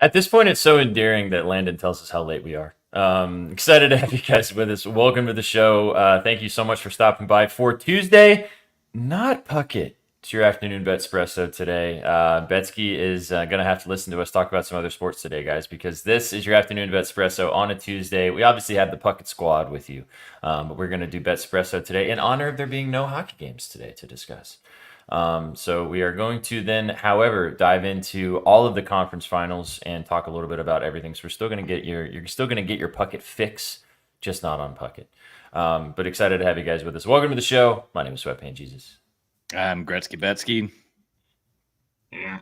At this point, it's so endearing that Landon tells us how late we are. Excited to have you guys with us. Welcome to the show. Thank you so much for stopping by for Tuesday. Not Puckett. It's your afternoon BETSPRESSO today. Betsky is going to have to listen to us talk about some other sports today, guys, because this is your afternoon BETSPRESSO on a Tuesday. We obviously have the Puckett squad with you, but we're going to do BETSPRESSO today in honor of there being no hockey games today to discuss. So we are going to then, however, dive into all of the conference finals and talk a little bit about everything. So we're still going to get you're still going to get your Puckett fix, just not on Puckett. But excited to have you guys with us. Welcome to the show. My name is Sweatpants Jesus. I'm Gretzky Betsky. Yeah.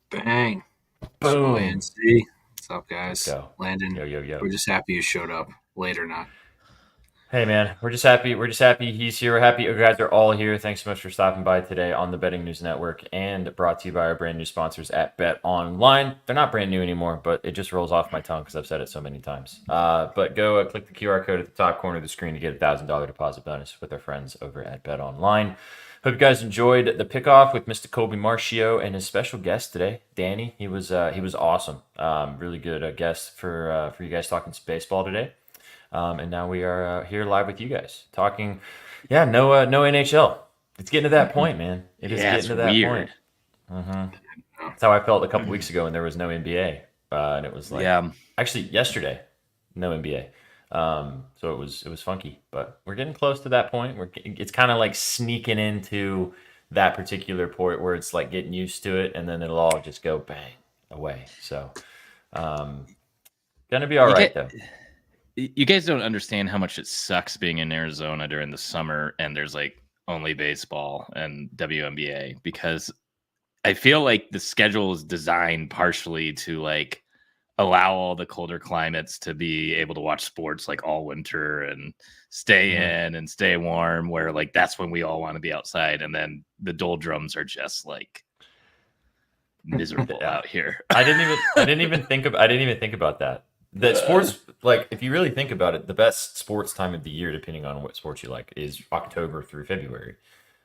Bang. Boom. What's up, guys? Let's go. Landon. Yo. We're just happy you showed up. Late or not. Hey, man. We're just happy he's here. We're happy you guys are all here. Thanks so much for stopping by today on the Betting News Network, and brought to you by our brand new sponsors at Bet Online. They're not brand new anymore, but it just rolls off my tongue because I've said it so many times. But go click the QR code at the top corner of the screen to get a $1,000 deposit bonus with our friends over at Bet Online. Hope you guys enjoyed the pickoff with Mr. Colby Marchio and his special guest today, Danny. He was awesome. Really good guest for you guys talking some baseball today. And now we are here live with you guys talking. Yeah, no NHL. It's getting to that point, man. It is getting to that point. That's how I felt a couple weeks ago when there was no NBA, and it was like actually yesterday, no NBA. So it was funky, but we're getting close to that point. It's kind of like sneaking into that particular point where it's like getting used to it, and then it'll all just go bang away. So, gonna be all right though. You guys don't understand how much it sucks being in Arizona during the summer and there's like only baseball and WNBA, because I feel like the schedule is designed partially to like allow all the colder climates to be able to watch sports like all winter and stay in and stay warm, where like that's when we all want to be outside, and then the doldrums are just like miserable out here. I didn't even think about that. That sports, like if you really think about it, the best sports time of the year, depending on what sports you like, is October through February.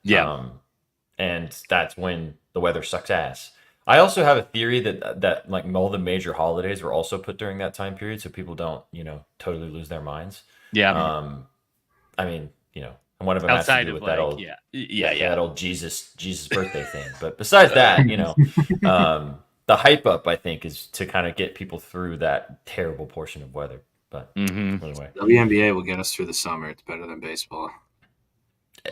Yeah. And that's when the weather sucks ass. I also have a theory that like all the major holidays were also put during that time period, so people don't, totally lose their minds. Yeah. I mean, one of them outside has to do of with like, that old Jesus birthday thing. But besides that, the hype up, I think, is to kind of get people through that terrible portion of weather. But anyway, WNBA will get us through the summer. It's better than baseball.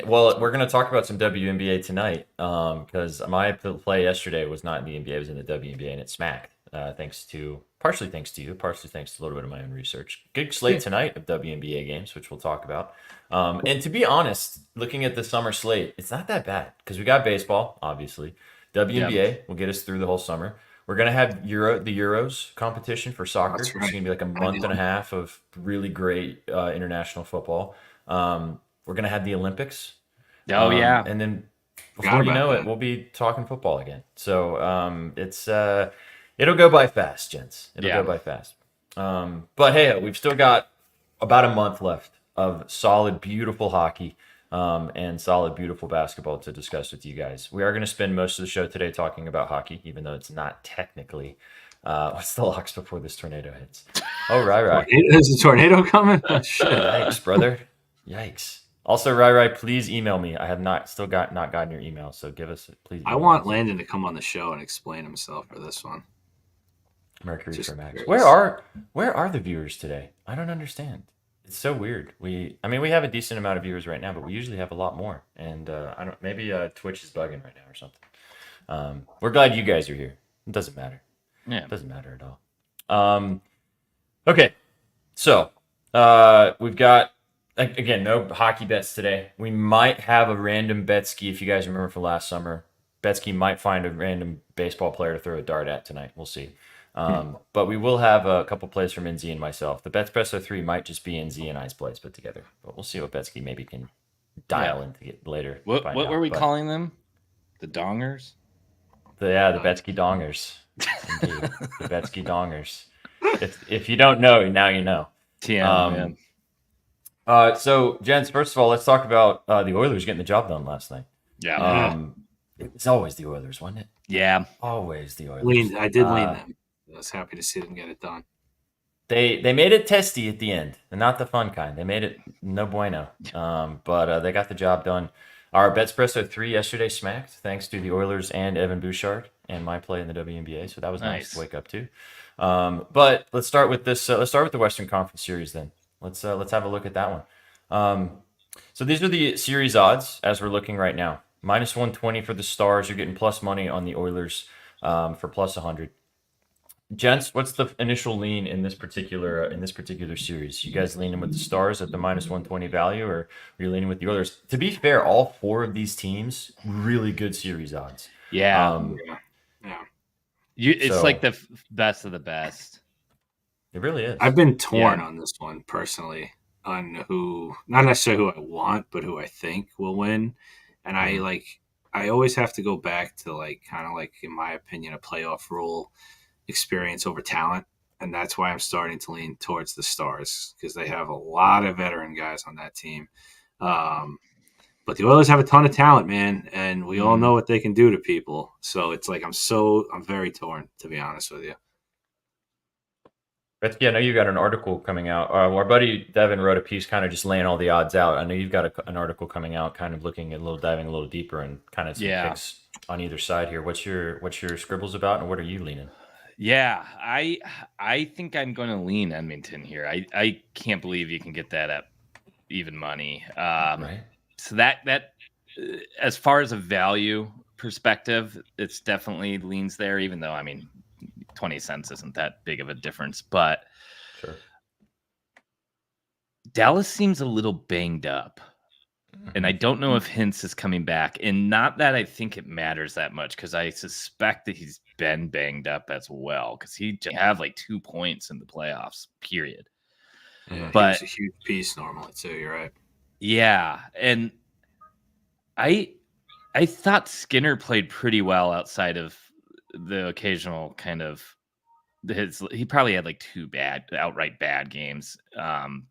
Well, we're going to talk about some WNBA tonight because my play yesterday was not in the NBA, it was in the WNBA, and it smacked. Partially thanks to you, partially thanks to a little bit of my own research. Good slate tonight of WNBA games, which we'll talk about. And to be honest, looking at the summer slate, it's not that bad because we got baseball, obviously. WNBA will get us through the whole summer. We're going to have the Euros competition for soccer. It's going to be like a month and a half of really great international football. We're going to have the Olympics. Oh, yeah. And then before you know it, we'll be talking football again. So it'll go by fast, gents. It'll go by fast. But hey, we've still got about a month left of solid, beautiful hockey and solid, beautiful basketball to discuss with you guys. We are going to spend most of the show today talking about hockey, even though it's not technically. What's the locks before this tornado hits? Oh, right. Is a tornado coming? Oh, shit. Yikes, brother. Yikes. Also, Rai, please email me. I have not gotten your email, so please. I want Landon to come on the show and explain himself for this one. Mercury for Max. Where are the viewers today? I don't understand. It's so weird. We have a decent amount of viewers right now, but we usually have a lot more. And maybe Twitch is bugging right now or something. We're glad you guys are here. It doesn't matter. Yeah, it doesn't matter at all. Okay, so we've got. Again, no hockey bets today. We might have a random Betsky, if you guys remember from last summer. Betsky might find a random baseball player to throw a dart at tonight. We'll see. But we will have a couple plays from NZ and myself. The BETSPRESSO 3 might just be NZ and I's plays put together. But we'll see what Betsky maybe can dial in to get later. What were we calling them? The Dongers? The Betsky Dongers. Indeed. The Betsky Dongers. If you don't know, now you know. TM, man. So, gents, first of all, let's talk about the Oilers getting the job done last night. Yeah. It's always the Oilers, wasn't it? Yeah. Always the Oilers. I did lean them. was happy to see them get it done. They made it testy at the end, and not the fun kind. They made it no bueno. But they got the job done. Our BETSPRESSO 3 yesterday smacked, thanks to the Oilers and Evan Bouchard and my play in the WNBA. So that was nice to wake up to. But let's start with this. Let's start with the Western Conference Series then. Let's have a look at that one. So these are the series odds as we're looking right now. Minus 120 for the Stars. You're getting plus money on the Oilers for plus 100. Gents, what's the initial lean in this particular series? You guys leaning with the Stars at the minus 120 value, or are you leaning with the Oilers? To be fair, all four of these teams really good series odds. Yeah, Yeah. It's like the best of the best. It really is. I've been torn on this one personally, on who, not necessarily who I want, but who I think will win. And I always have to go back to kind of in my opinion, a playoff rule experience over talent. And that's why I'm starting to lean towards the Stars, because they have a lot of veteran guys on that team. But the Oilers have a ton of talent, man, and we all know what they can do to people. So it's I'm very torn, to be honest with you. Betsy, I know you got an article coming out. Our buddy Devin wrote a piece kind of just laying all the odds out. I know you've got an article coming out kind of looking at diving a little deeper and kind of some picks on either side here. What's your scribbles about, and what are you leaning? Yeah, I think I'm going to lean Edmonton here. I can't believe you can get that at even money. Right. So that as far as a value perspective, it's definitely leans there, even though, 20 cents isn't that big of a difference. But sure. Dallas seems a little banged up. And I don't know if Hintz is coming back. And not that I think it matters that much, because I suspect that he's been banged up as well, because he just have 2 points in the playoffs, period. Yeah, but he's a huge piece normally, too. You're right. Yeah. And I thought Skinner played pretty well outside of the occasional kind of he probably had 2 outright bad games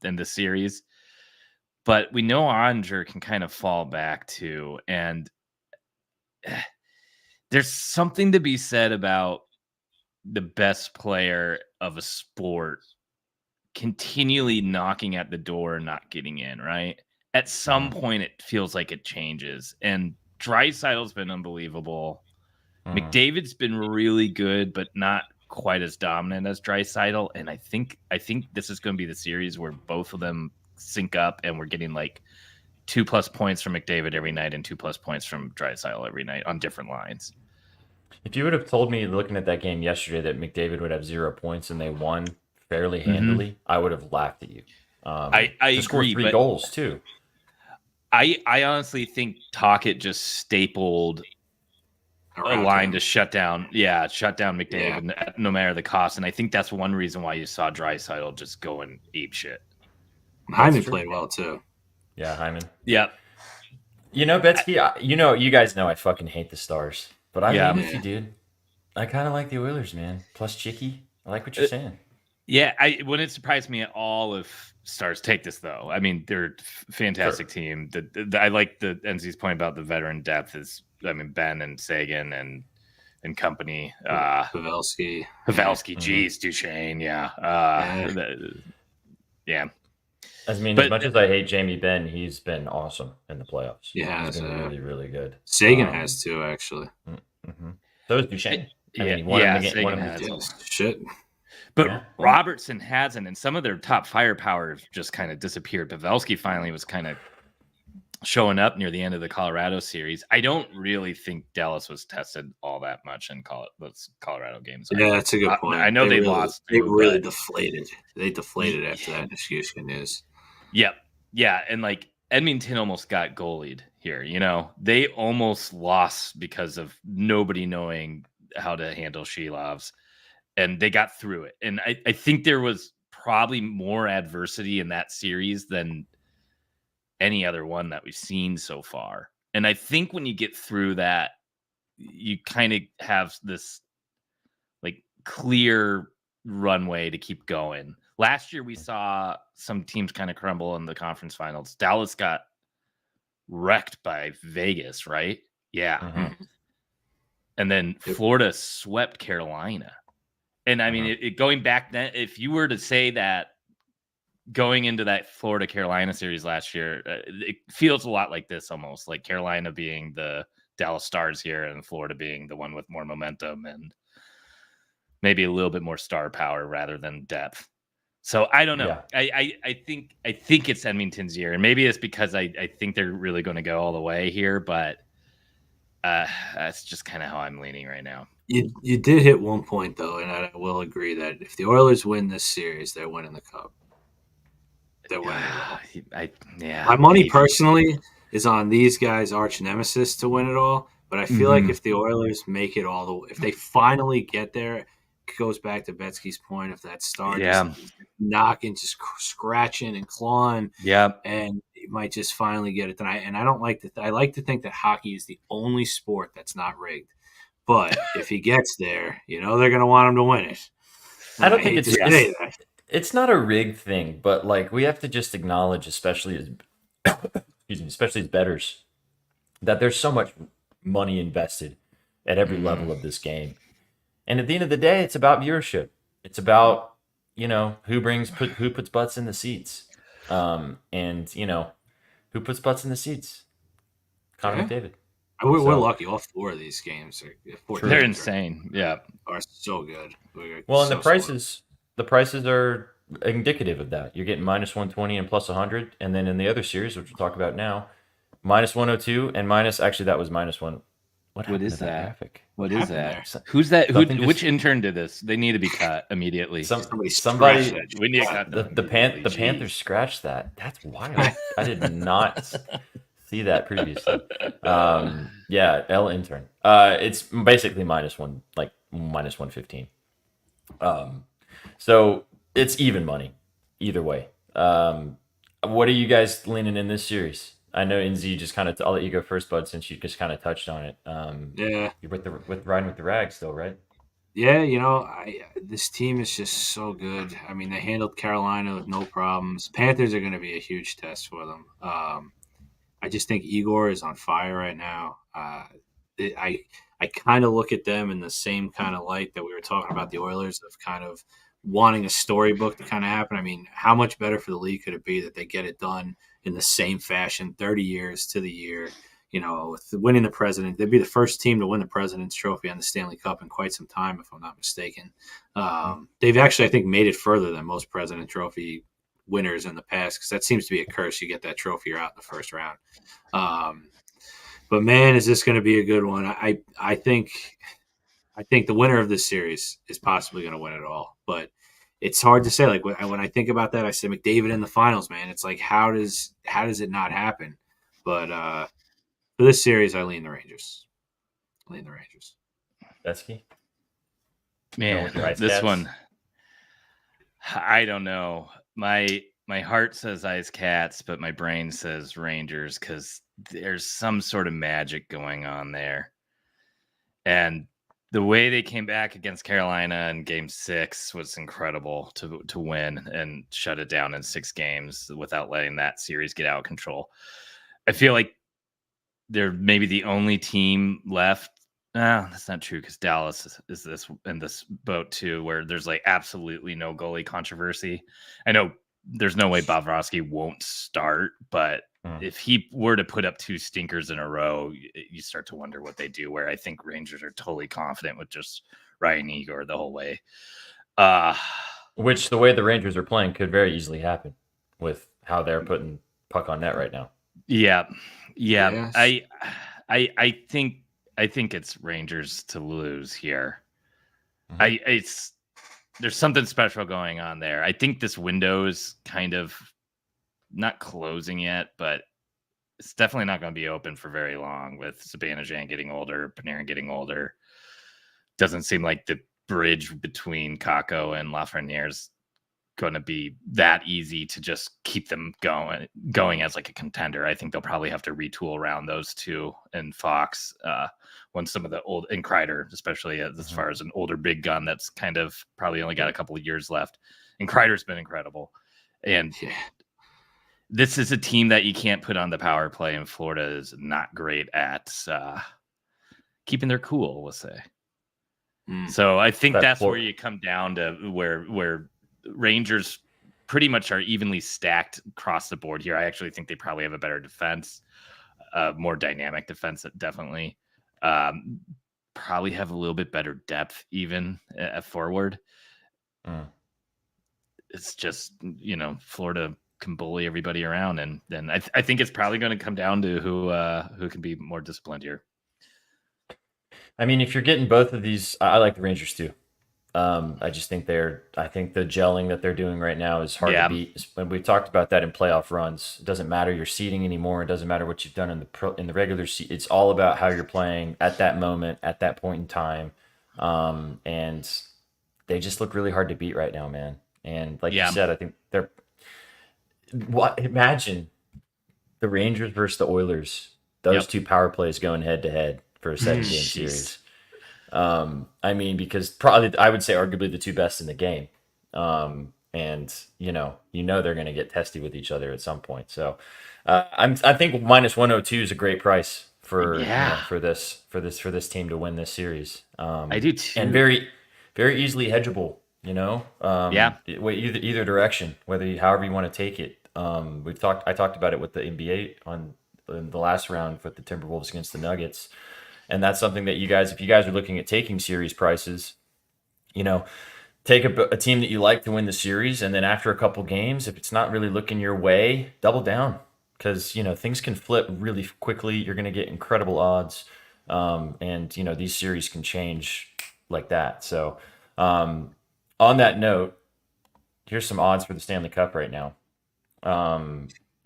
in the series. But we know Onger can kind of fall back too. And there's something to be said about the best player of a sport continually knocking at the door and not getting in, right? At some point, it feels like it changes. And Draisaitl's been unbelievable. McDavid's been really good, but not quite as dominant as Draisaitl. And I think this is going to be the series where both of them sync up, and we're getting 2+ points from McDavid every night and 2+ points from Draisaitl every night on different lines. If you would have told me looking at that game yesterday that McDavid would have 0 points and they won fairly handily, I would have laughed at you. I agree, score 3 goals too. I honestly think Tocchet just stapled a line to shut down McDavid, no matter the cost. And I think that's one reason why you saw Draisaitl just going ape shit. Hyman played well too. Yeah, Hyman. Yeah. Betsy, you guys know I fucking hate the Stars, but I'm leaning with you, dude. I kind of like the Oilers, man. Plus Chicky. I like what you're saying. Yeah, it wouldn't surprise me at all if Stars take this, though. They're a fantastic team. I like the NZ's point about the veteran depth is, Ben and Sagan and company. Pavelski. Geez, Duchesne, yeah. As much as I hate Jamie Benn, he's been awesome in the playoffs. Yeah, he's been really, really good. Sagan has too, actually. So is Duchesne. Sagan has. Shit. But Robertson hasn't, and some of their top firepower just kind of disappeared. Pavelski finally was kind of showing up near the end of the Colorado series. I don't really think Dallas was tested all that much in those Colorado games. Yeah, that's a good point. I know they lost. They really deflated. They deflated after that excuse news. Yep. Yeah, and Edmonton almost got goalied here. They almost lost because of nobody knowing how to handle Shelovs. And they got through it. And I think there was probably more adversity in that series than any other one that we've seen so far. And I think when you get through that, you kind of have this clear runway to keep going. Last year, we saw some teams kind of crumble in the conference finals. Dallas got wrecked by Vegas, right? Yeah. And then Florida swept Carolina. And I mean, going back then, if you were to say that going into that Florida Carolina series last year, it feels a lot like this almost, like Carolina being the Dallas Stars here and Florida being the one with more momentum and maybe a little bit more star power rather than depth. So I don't know. Yeah. I think it's Edmonton's year, and maybe it's because I think they're really going to go all the way here, but that's just kind of how I'm leaning right now. You did hit one point though, and I will agree that if the Oilers win this series, they're winning the cup. They're winning it all. My money personally is on these guys' arch nemesis to win it all. But I feel like if the Oilers make it all the way, if they finally get there, it goes back to Betsky's point of that star just knocking, just scratching and clawing. Yeah. And it might just finally get it done. And I don't like I like to think that hockey is the only sport that's not rigged. But if he gets there, they're going to want him to win it. I don't think it's not a rigged thing, but like we have to just acknowledge, especially as bettors, that there's so much money invested at every level of this game. And at the end of the day, it's about viewership. It's about, who puts butts in the seats. And who puts butts in the seats? Connor McDavid. We're lucky. All 4 of these games they're insane. Are so good. Well, and the prices are indicative of that. You're getting minus 120 and plus 100, and then in the other series, which we'll talk about now, minus 102 and that was minus 1. What is that graphic? What is that? Who's that? Which intern did this? They need to be cut immediately. Somebody. We need to cut them. The Panthers scratched that. That's wild. I did not see that previously. L intern. It's basically minus 115. So it's even money either way. What are you guys leaning in this series? I know NZ just kind of. I'll let you go first, Bud, since you just kind of touched on it. You're with riding with the Rags still, right? Yeah, this team is just so good. I mean, they handled Carolina with no problems. Panthers are going to be a huge test for them. I just think Igor is on fire right now. I kind of look at them in the same kind of light that we were talking about the Oilers of kind of wanting a storybook to kind of happen. I mean, how much better for the league could it be that they get it done in the same fashion, 30 years to the year, with winning the President. They'd be the first team to win the President's Trophy on the Stanley Cup in quite some time, if I'm not mistaken. They've actually, I think, made it further than most President Trophy winners in the past, because that seems to be a curse. You get that trophy, you're out in the first round. But man, is this going to be a good one? I think the winner of this series is possibly going to win it all, but it's hard to say. Like when I think about that, I say McDavid in the finals, man. It's like, how does it not happen? But for this series, I lean the Rangers. That's key. Man, this one, I don't know. My heart says Ice Cats, but my brain says Rangers, because there's some sort of magic going on there. And the way they came back against Carolina in Game 6 was incredible to win and shut it down in 6 games without letting that series get out of control. I feel like they're maybe the only team left. That's not true, because Dallas is in this boat too, where there's like absolutely no goalie controversy. I know there's no way Bobrovsky won't start, but if he were to put up 2 stinkers in a row, you start to wonder what they do, where I think Rangers are totally confident with just Ryan Igor the whole way. Which the way the Rangers are playing could very easily happen with how they're putting puck on net right now. Yeah. Yes. I think it's Rangers to lose here. There's something special going on there. I think this window is kind of not closing yet, but it's definitely not going to be open for very long, with Zibanejad getting older, Panarin getting older. Doesn't seem like the bridge between Kakko and Lafreniere is going to be that easy to just keep them going as like a contender. I think they'll probably have to retool around those two and Fox when some of the old, and Kreider, especially as far as an older big gun that's kind of probably only got a couple of years left. And Kreider's been incredible. And this is a team that you can't put on the power play, and Florida is not great at keeping their cool, we'll say. So I think That that's floor- where you come down to where Rangers pretty much are evenly stacked across the board here. I actually think they probably have a better defense, more dynamic defense, definitely. Probably have a little bit better depth even at forward. It's just, Florida can bully everybody around, and then I think it's probably going to come down to who can be more disciplined here. I mean, if you're getting both of these, I like the Rangers too. I just think I think the gelling that they're doing right now is hard to beat. And we talked about that in playoff runs. It doesn't matter your seeding anymore. It doesn't matter what you've done in the regular season. It's all about how you're playing at that moment, at that point in time. And they just look really hard to beat right now, man. And like you said, I think imagine the Rangers versus the Oilers. Those two power plays going head to head for a 7-game series. I mean, because probably I would say arguably the two best in the game. And they're going to get testy with each other at some point. So I think minus 102 is a great price for this team to win this series. I do too. And very, very easily hedgeable. Either direction, however you want to take it. I talked about it with the NBA in the last round with the Timberwolves against the Nuggets. And that's something that if you guys are looking at taking series prices, take a team that you like to win the series. And then after a couple games, if it's not really looking your way, double down because, things can flip really quickly. You're going to get incredible odds. And these series can change like that. So on that note, here's some odds for the Stanley Cup right now.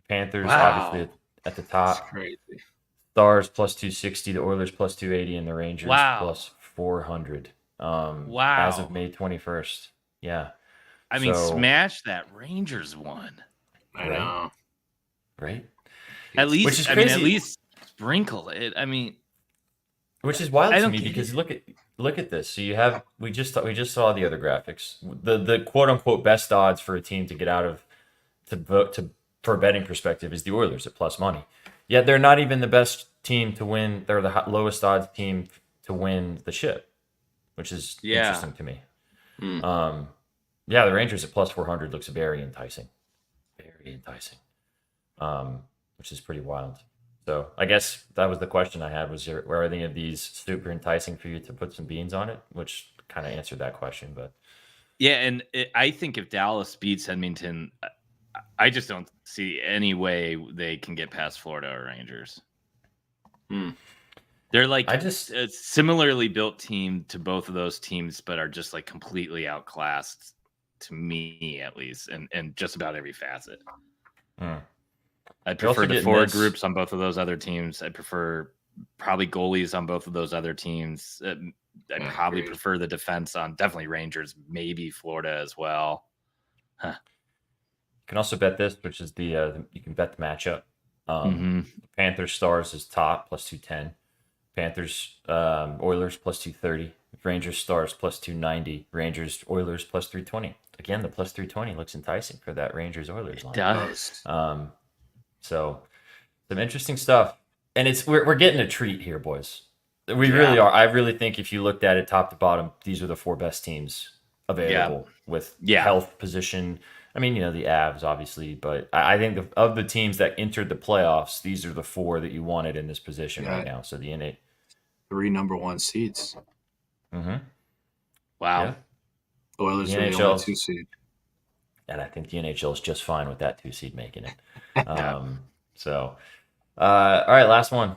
Panthers, obviously at the top. That's crazy. Stars plus 260, the Oilers plus 280, and the Rangers plus 400. As of May 21st. Yeah. I mean, smash that Rangers one. I know. Right? At least, which is crazy. At least sprinkle it. I mean, which is wild to me because look at this. So we just saw the other graphics. The quote unquote best odds for a team to get out of for a betting perspective is the Oilers at plus money. Yet they're not even the best team to win. They're the lowest odds team to win the ship, which is interesting to me. The Rangers at plus 400 looks very enticing. Very enticing. Which is pretty wild. So I guess that was the question I had was, were any of these super enticing for you to put some beans on it? Which kind of answered that question. But yeah, and I think if Dallas beats Edmonton, I just don't see any way they can get past Florida or Rangers. They're like a similarly built team to both of those teams, but are just like completely outclassed to me, at least, and just about every facet. I prefer the forward groups on both of those other teams. I prefer probably goalies on both of those other teams. I probably prefer the defense on definitely Rangers, maybe Florida as well. You can also bet this, which is you can bet the matchup. Panthers Stars is top plus 210. Panthers Oilers plus 230. Rangers Stars plus 290. Rangers Oilers plus 320. Again, the plus 320 looks enticing for that Rangers Oilers line. It does. So some interesting stuff, and we're getting a treat here, boys. We really are. I really think if you looked at it top to bottom, these are the four best teams available with health position. I mean, the Avs, obviously, but I think of the teams that entered the playoffs, these are the four that you wanted in this position right now. So the NA, 3 number 1 seeds. Wow. Yeah. Oilers are the only 2 seed. And I think the NHL is just fine with that 2 seed making it. All right, last one.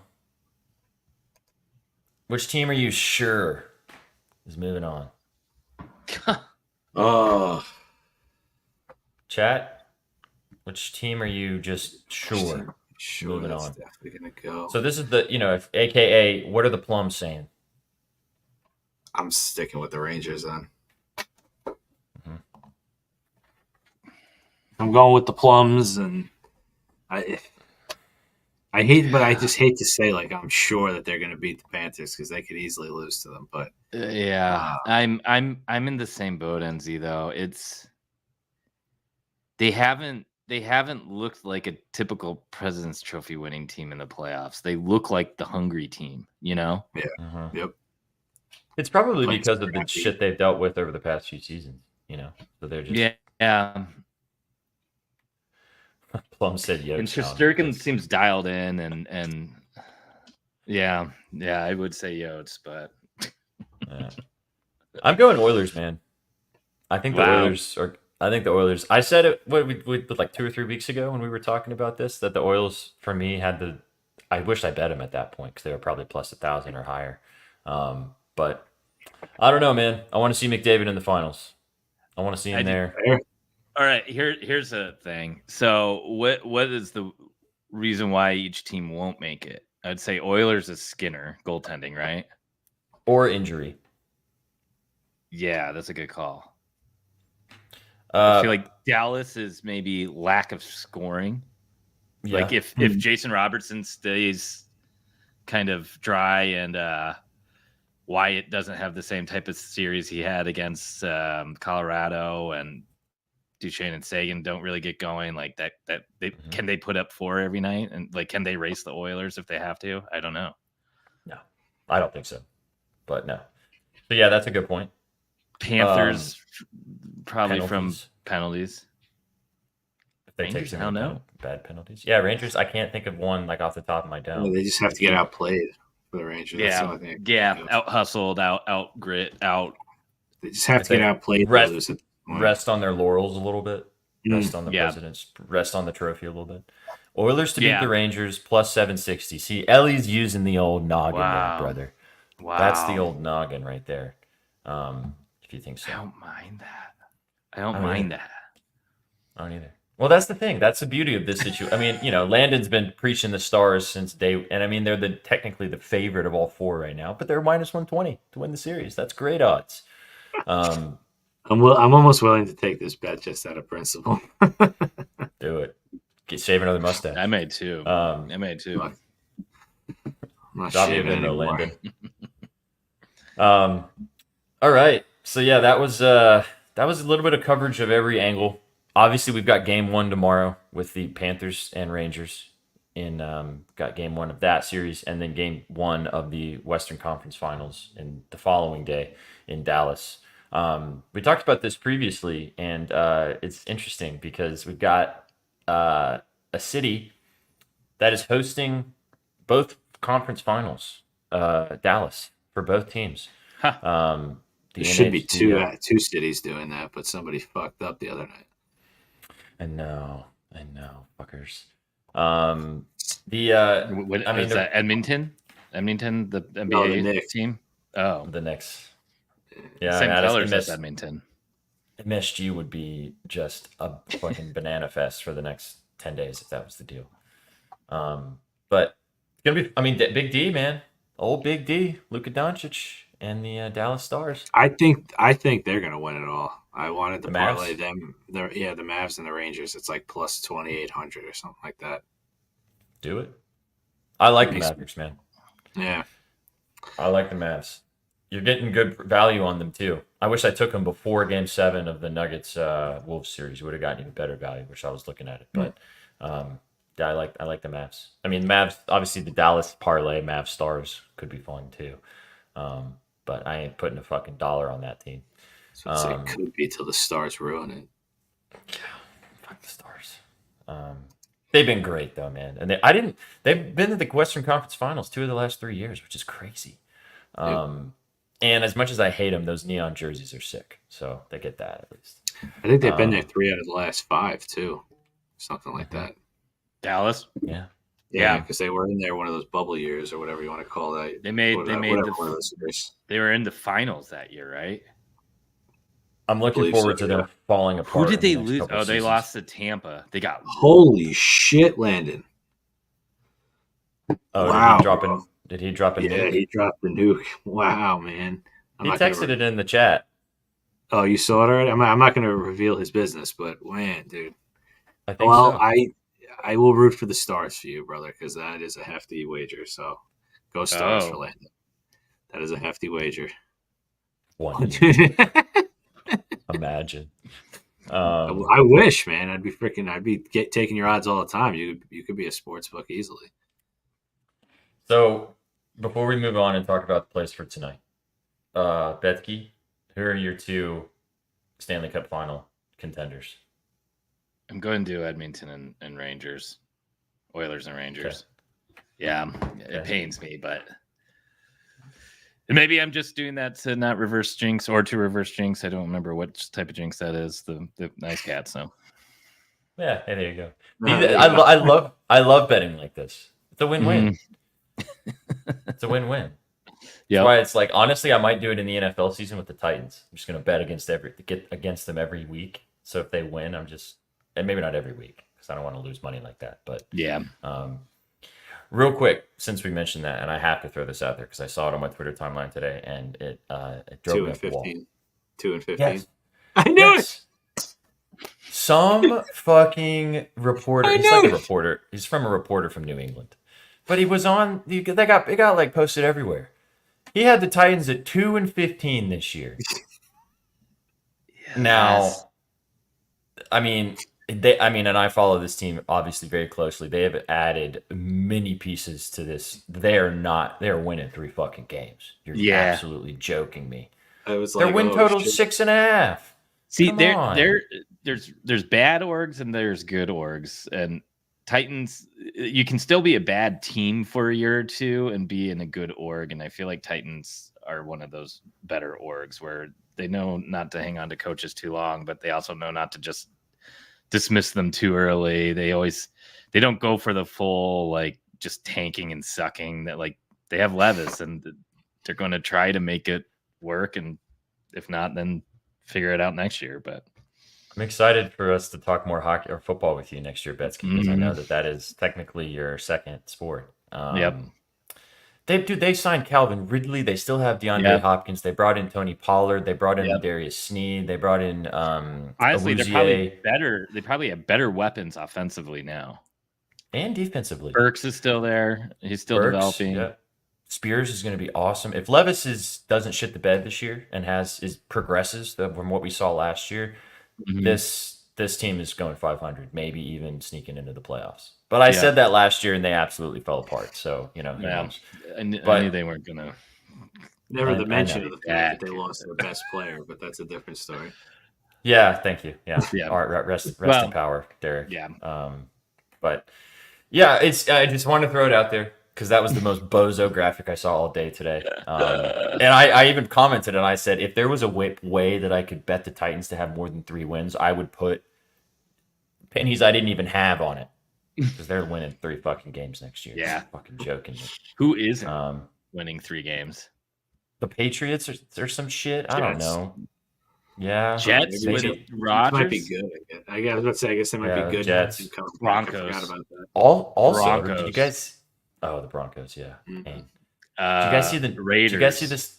Which team are you sure is moving on? Chat, which team are you just sure moving on? Definitely gonna go. So this is if AKA, what are the plums saying? I'm sticking with the Rangers then. I'm going with the plums, and I just hate to say I'm sure that they're gonna beat the Panthers because they could easily lose to them. But I'm in the same boat, NZ, though. They haven't looked like a typical President's Trophy winning team in the playoffs. They look like the hungry team, Yeah. Mm-hmm. Yep. It's probably playing because of the scrappy. shit they've dealt with over the past few seasons, So they're just Yeah. Plum said And Yotes. Shesterkin seems dialed in, and yeah, I would say Yotes, but I'm going Oilers, man. I think the Wow. Oilers are. I think the Oilers. I said it like 2 or 3 weeks ago when we were talking about this that the Oilers for me had the. I wish I bet them at that point because they were probably plus 1,000 or higher. But I don't know, man. I want to see McDavid in the finals. I want to see him there. All right, here's a thing. So what is the reason why each team won't make it? I'd say Oilers is Skinner goaltending, right? Or injury. Yeah, that's a good call. I feel like Dallas is maybe lack of scoring. Yeah. Like if Jason Robertson stays kind of dry and Wyatt doesn't have the same type of series he had against Colorado, and Duchesne and Sagan don't really get going like that. Can they put up 4 every night, and like can they race the Oilers if they have to? I don't know. No, I don't think so. But no. So yeah, that's a good point. Panthers probably penalties. From penalties. If they Rangers, take some bad penalties. Yeah, Rangers. I can't think of one like off the top of my dome. Well, they just have to get outplayed for the Rangers. Yeah, out hustled, out grit, out. They just have to get outplayed. Rest on their laurels a little bit. Rest on the presidents. Rest on the trophy a little bit. Oilers to beat the Rangers plus 760. See, Ellie's using the old noggin there, brother. Wow, that's the old noggin right there. If you think so, I don't mind that. I don't mind that. I don't either. Well, that's the thing. That's the beauty of this situation. I mean, Landon's been preaching the Stars since day, and I mean they're technically the favorite of all 4 right now, but they're minus 120 to win the series. That's great odds. I'm almost willing to take this bet just out of principle. Do it. Save another mustache. I may too. I'm not shaving anymore. Landon. All right. So yeah, that was a little bit of coverage of every angle. Obviously, we've got game 1 tomorrow with the Panthers and Rangers. Got game 1 of that series, and then game 1 of the Western Conference Finals in the following day in Dallas. We talked about this previously, and it's interesting because we've got a city that is hosting both conference finals, Dallas, for both teams. Huh. There should be two cities doing that, but somebody fucked up the other night. I know, fuckers. Is that Edmonton? Edmonton, the NBA team? Oh. The Knicks. Yeah, same colors as Edmonton. MSG would be just a fucking banana fest for the next 10 days if that was the deal. But it's going to be, Big D, man. Old Big D, Luka Doncic, and the Dallas Stars. I think they're going to win it all. I wanted to parlay them. The Mavs and the Rangers. It's like plus 2,800 or something like that. Do it. I like the Mavericks, man. Yeah. I like the Mavs. You're getting good value on them, too. I wish I took them before Game 7 of the Nuggets-Wolves series. Would have gotten even better value, which I was looking at it. But, I like the Mavs. I mean, Mavs, obviously the Dallas parlay, Mavs Stars could be fun, too. But I ain't putting a fucking dollar on that team. So it could be till the Stars ruin it. Fuck the Stars. They've been great though, man. And they've been to the Western Conference Finals 2 of the last 3 years, which is crazy. And as much as I hate them, those neon jerseys are sick. So they get that at least. I think they've been there 3 out of the last 5 too. Something like that. Dallas? Yeah. Yeah, because they were in there one of those bubble years or whatever you want to call that. They were in the finals that year, right? I'm looking forward to them falling apart. Who did they lose? Oh, they lost to Tampa. They got holy shit, Landon. Oh, wow. Did he drop a nuke? Yeah, he dropped the nuke. Wow, man. He texted it in the chat. Oh, you saw it already? I'm not going to reveal his business, but man, dude. I think so. I will root for the Stars for you, brother, because that is a hefty wager. So go Stars for Landon. That is a hefty wager. Imagine. I wish, man. I'd be taking your odds all the time. You could be a sports book easily. So before we move on and talk about the plays for tonight, Betsky, who are your 2 Stanley Cup final contenders? I'm going to Edmonton and Rangers, Oilers and Rangers. Okay. Yeah, it pains me, but maybe I'm just doing that to not reverse jinx or to reverse jinx. I don't remember what type of jinx that is. The nice cat. So yeah, hey, there you go. I love betting like this. It's a win-win. It's a win-win. That's why it's like, honestly, I might do it in the NFL season with the Titans. I'm just going to bet get against them every week. So if they win, and maybe not every week because I don't want to lose money like that. But yeah. Real quick, since we mentioned that, and I have to throw this out there because I saw it on my Twitter timeline today, and it drove me up the wall. 2 and 15. Yes. I knew it. Some fucking reporter. He's like a reporter. He's from a reporter from New England, but he was on. It got like posted everywhere. He had the Titans at 2 and 15 this year. Yes. Now, and I follow this team obviously very closely. They have added many pieces to this. They're winning 3 fucking games. You're absolutely joking me. Their win total is 6.5. See, there's bad orgs and there's good orgs, and Titans, you can still be a bad team for a year or two and be in a good org. And I feel like Titans are one of those better orgs where they know not to hang on to coaches too long, but they also know not to just dismiss them too early. They don't go for the full, like, just tanking and sucking. That, like, they have Levis and they're going to try to make it work. And if not, then figure it out next year. But I'm excited for us to talk more hockey or football with you next year, Betsky, because I know that is technically your second sport. They signed Calvin Ridley. They still have DeAndre Hopkins. They brought in Tony Pollard. They brought in Darius Sneed. They brought in honestly, they're probably better. They probably have better weapons offensively now and defensively. Burks is still there. He's still developing. Yeah. Spears is going to be awesome. If Levis doesn't shit the bed this year and progresses from what we saw last year, this team is going 500, maybe even sneaking into the playoffs. But I said that last year, and they absolutely fell apart. So, who knows? I knew they weren't going to. Never the mention of the fact that they lost their best player, but that's a different story. Yeah, thank you. Yeah. All right, rest in power, Derek. Yeah. But, yeah, I just wanted to throw it out there because that was the most bozo graphic I saw all day today. And I even commented, and I said, if there was a way that I could bet the Titans to have more than 3 wins, I would put pennies I didn't even have on it. Because they're winning 3 fucking games next year. Yeah. Fucking joking me. Who is winning 3 games? The Patriots or some shit? I don't know. Yeah. Jets with Rodgers? Might be good. I was about to say, I guess they might be good. Jets. Broncos. I forgot about that. Also, Broncos. Did you guys... Oh, the Broncos, yeah. Mm-hmm. Did you guys see the Raiders? Did you guys see this?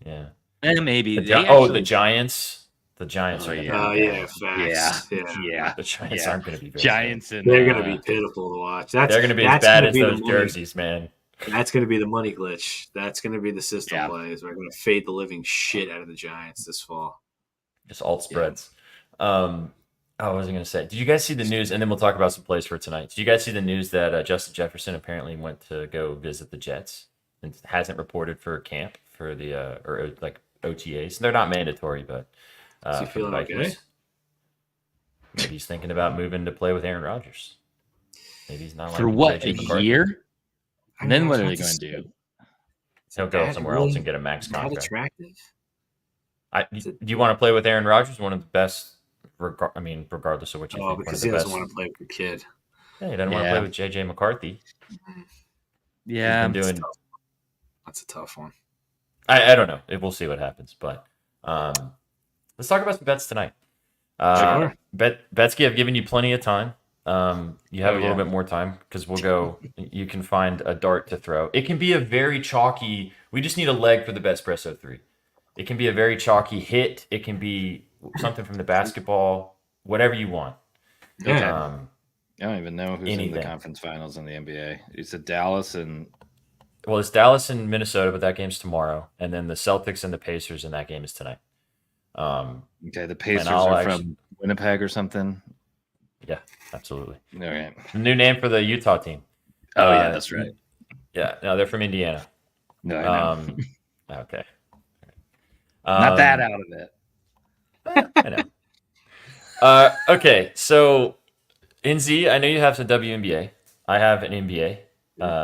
Yeah. Maybe. The Giants. The Giants are. Facts. Yeah. The Giants aren't going to be very Giants, good. and they're going to be pitiful to watch. They're going to be as bad as those jerseys, man. That's going to be the money glitch. That's going to be the system plays. We're going to fade the living shit out of the Giants this fall. Just alt spreads. What was I going to say? Did you guys see the news? And then we'll talk about some plays for tonight. Did you guys see the news that Justin Jefferson apparently went to go visit the Jets and hasn't reported for camp for the or like OTAs? They're not mandatory, but is he feeling okay? Maybe he's thinking about moving to play with Aaron Rodgers. Maybe he's not for what, a year? And then what are they going to do? He'll go somewhere else and get a max contract. Attractive? Do you want to play with Aaron Rodgers? One of the best. Regardless of what you think. Because he doesn't want to play with your kid. Yeah, he doesn't want to play with JJ McCarthy. Yeah, that's a tough one. I don't know. We'll see what happens, but let's talk about some bets tonight. Sure. Betsky, I've given you plenty of time. You have a little bit more time because we'll go. You can find a dart to throw. It can be a very chalky. We just need a leg for the BETSPRESSO 3. It can be a very chalky hit. It can be something from the basketball, whatever you want. Yeah. I don't even know who's in the conference finals in the NBA. It's Dallas and... Well, it's Dallas and Minnesota, but that game's tomorrow. And then the Celtics and the Pacers, and that game is tonight. Okay, the Pacers are from Winnipeg or something? Yeah, absolutely. All right. New name for the Utah team. Oh, yeah, that's right. Yeah, no, they're from Indiana. No, I know. Okay. Not that out of it. I know. Okay, so NZ, I know you have some WNBA. I have an NBA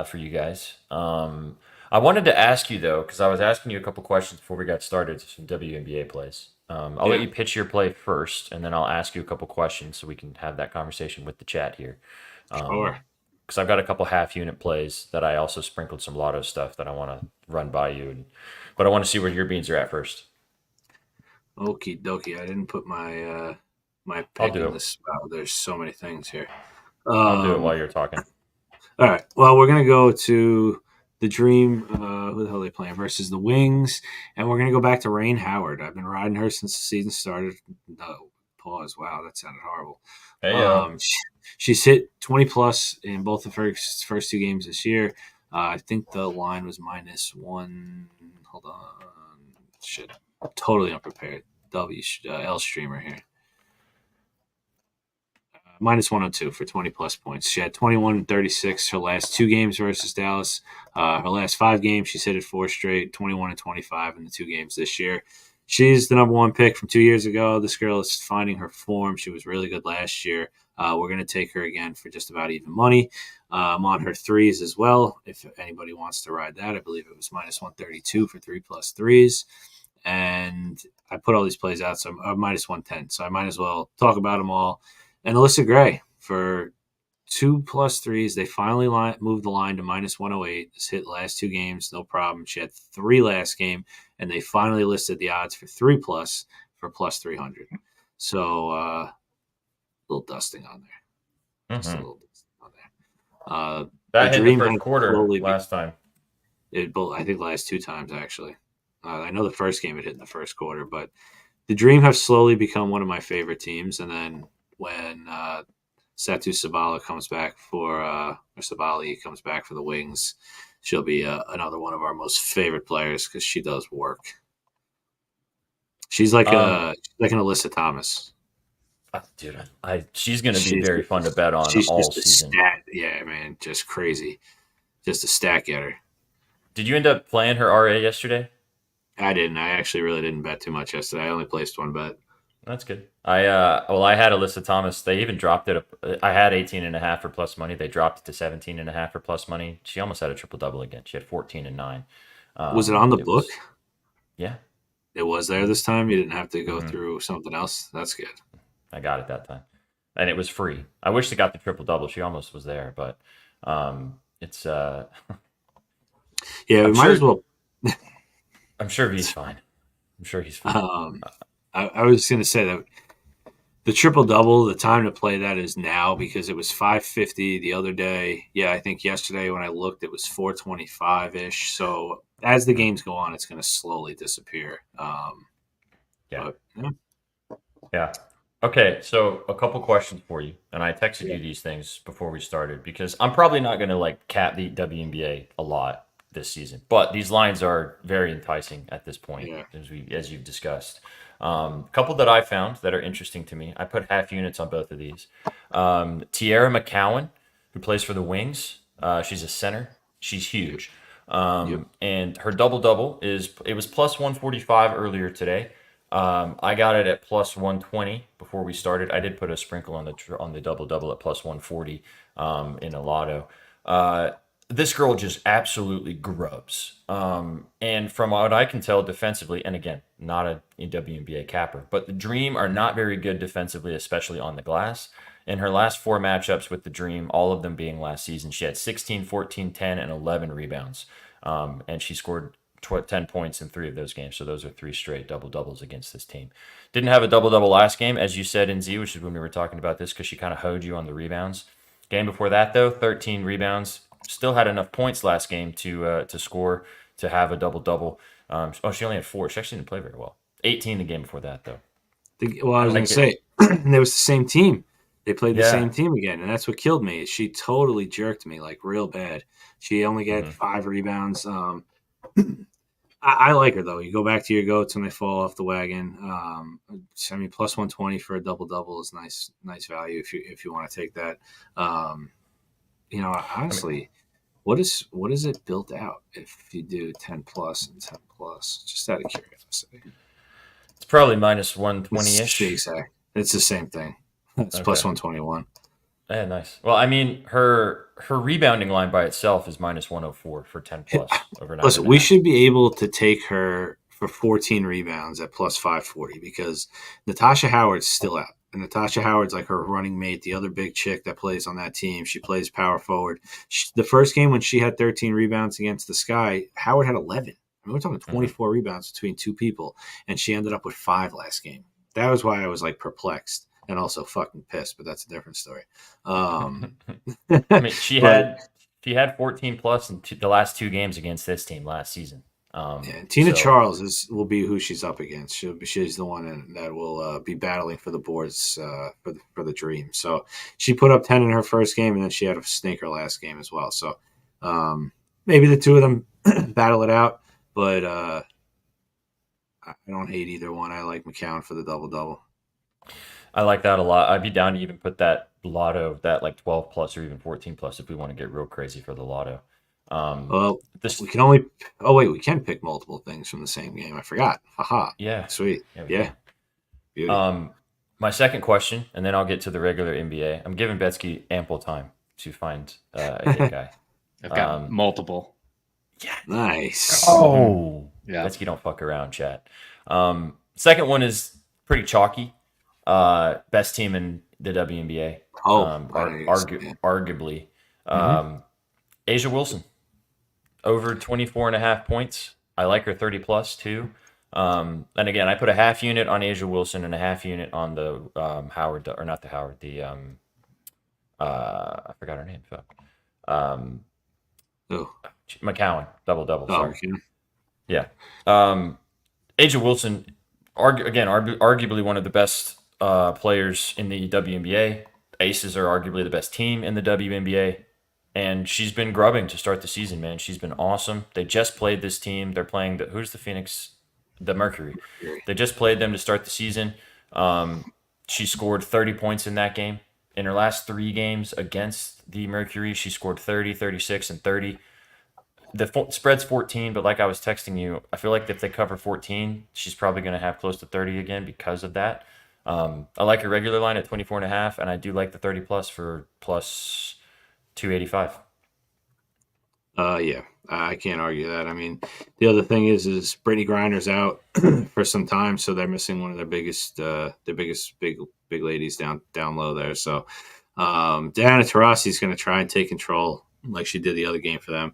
for you guys. I wanted to ask you though, because I was asking you a couple questions before we got started, some WNBA plays. I'll let Yeah. you pitch your play first, and then I'll ask you a couple questions so we can have that conversation with the chat here. Sure. Because I've got a couple half unit plays that I also sprinkled some lotto stuff that I want to run by you, but I want to see where your beans are at first. Okie dokie. I didn't put my my I'll pick do in it. this. Wow, there's so many things here. I'll do it while Um, you're talking. all right. Well, we're gonna go to the Dream. Who the hell are they playing versus the Wings? And we're gonna go back to Rain Howard. I've been riding her since the season started. No pause. Wow, that sounded horrible. Hey yo. She's hit 20 plus in both the first two games this year. I think the line was -1. Hold on. Shit. Totally unprepared. L streamer here. -102 for 20 plus points. She had 21 and 36 her last two games versus Dallas. Her last five games, she's hit it four straight, 21 and 25 in the two games this year. She's the number one pick from 2 years ago. This girl is finding her form. She was really good last year. We're going to take her again for just about even money. I'm on her threes as well. If anybody wants to ride that, I believe it was -132 for 3+ threes. And I put all these plays out, so I'm -110. So I might as well talk about them all. And Alyssa Gray for 2+ threes. They finally moved the line to -108. This hit last two games, no problem. She had three last game, and they finally listed the odds for 3+ for +300. So a little dusting on there. Just a little dusting on there. The That hit in the Dream first has quarter slowly last time. I think the last two times actually. I know the first game it hit in the first quarter, but the Dream have slowly become one of my favorite teams. And then when Satu Sabali comes back for the Wings, she'll be another one of our most favorite players because she does work. She's like an Alyssa Thomas. Dude, she's going to be She's very fun to bet on she's all just a season. stat. Yeah, man, just crazy. Just a stat getter. Did you end up playing her RA yesterday? I didn't. I actually really didn't bet too much yesterday. I only placed one bet. That's good. I had Alyssa Thomas. They even dropped it. I had 18.5 for plus money. They dropped it to 17.5 for plus money. She almost had a triple double again. She had 14 and 9. Was it on the book? Yeah. It was there this time. You didn't have to go through something else. That's good. I got it that time, and it was free. I wish they got the triple double. She almost was there, but it's yeah. We might as well. I'm sure he's fine. I was going to say that the triple double, the time to play that is now because it was 550 the other day. Yeah, I think yesterday when I looked, it was 425 ish. So as the games go on, it's going to slowly disappear. Yeah. But, yeah. Okay, so a couple questions for you, and I texted you these things before we started because I'm probably not going to like cap the WNBA a lot this season, but these lines are very enticing at this point, as you've discussed. Couple that I found that are interesting to me. I put half units on both of these. Tiara McCowan, who plays for the Wings, she's a center. She's huge, and her double it was plus 145 earlier today. I got it at plus 120 before we started. I did put a sprinkle on the double at plus 140 in a lotto. This girl just absolutely grubs. And from what I can tell defensively, and again, not a WNBA capper, but the Dream are not very good defensively, especially on the glass. In her last four matchups with the Dream, all of them being last season, she had 16, 14, 10, and 11 rebounds. And she scored 10 points in 3 of those games. So those are 3 straight double-doubles against this team. Didn't have a double-double last game, as you said in Z, which is when we were talking about this, because she kind of hoed you on the rebounds. Game before that, though, 13 rebounds. Still had enough points last game to score, to have a double-double. She only had 4. She actually didn't play very well. 18 the game before that, though. I was going to say, it was the same team. They played the same team again, and that's what killed me. She totally jerked me, like, real bad. She only got 5 rebounds. I like her, though. You go back to your goats when they fall off the wagon. Plus 120 for a double-double is nice value if you want to take that. Honestly, What is it built out if you do 10 plus and 10 plus? Just out of curiosity. It's probably minus 120 It's the ish. exact. It's the same thing. It's plus Okay. 121. Yeah, nice. Well, I mean, her rebounding line by itself is minus 104 for 10 plus over 9 Listen, and a we half. should be able to take her for 14 rebounds at plus 540 because Natasha Howard's still out. And Natasha Howard's like her running mate, the other big chick that plays on that team. She plays power forward. The first game when she had 13 rebounds against the Sky, Howard had 11. I mean, we're talking Mm-hmm. 24 rebounds between two people, and she ended up with 5 last game. That was why I was like perplexed and also fucking pissed, but that's a different story. I mean, she But had 14 plus in the last 2 games against this team last season. yeah, Tina Charles will be who she's up against. She's the one that will be battling for the boards for the dream. So she put up 10 in her first game, and then she had a stinker last game as well. So maybe the two of them battle it out, but I don't hate either one. I like McCown for the double. I like that a lot. I'd be down to even put that lotto, that like 12 plus or even 14 plus if we want to get real crazy for the lotto. Well, This, we can only. Oh wait, we can pick multiple things from the same game. I forgot. Haha. yeah. Sweet. we Yeah. can. Beauty. My second question, and then I'll get to the regular NBA. I'm giving Betsky ample time to find a hit guy. I've got multiple. Yeah. Nice. Oh, Yeah. Betsky don't fuck around, chat. Second one is pretty chalky. Best team in the WNBA. Oh, yeah. Arguably. Asia Wilson. Over 24.5 points. I like her 30 plus too. And again, I put a half unit on Asia Wilson and a half unit on the Howard, or not the Howard, the I forgot her name. Fuck. McCowan, double. Sorry. Okay. Yeah. Asia Wilson, arguably one of the best players in the WNBA. Aces are arguably the best team in the WNBA. And she's been grubbing to start the season, man. She's been awesome. They just played this team. They're playing who's the Phoenix? The Mercury. They just played them to start the season. She scored 30 points in that game. In her last 3 games against the Mercury, she scored 30, 36, and 30. The spread's 14, but like I was texting you, I feel like if they cover 14, she's probably going to have close to 30 again because of that. I like her regular line at 24.5, and I do like the 30 plus for plus 285. Yeah, I can't argue that. I mean, the other thing is Brittany Griner's out for some time, so they're missing one of their biggest big ladies down low there. So Diana Taurasi's going to try and take control like she did the other game for them,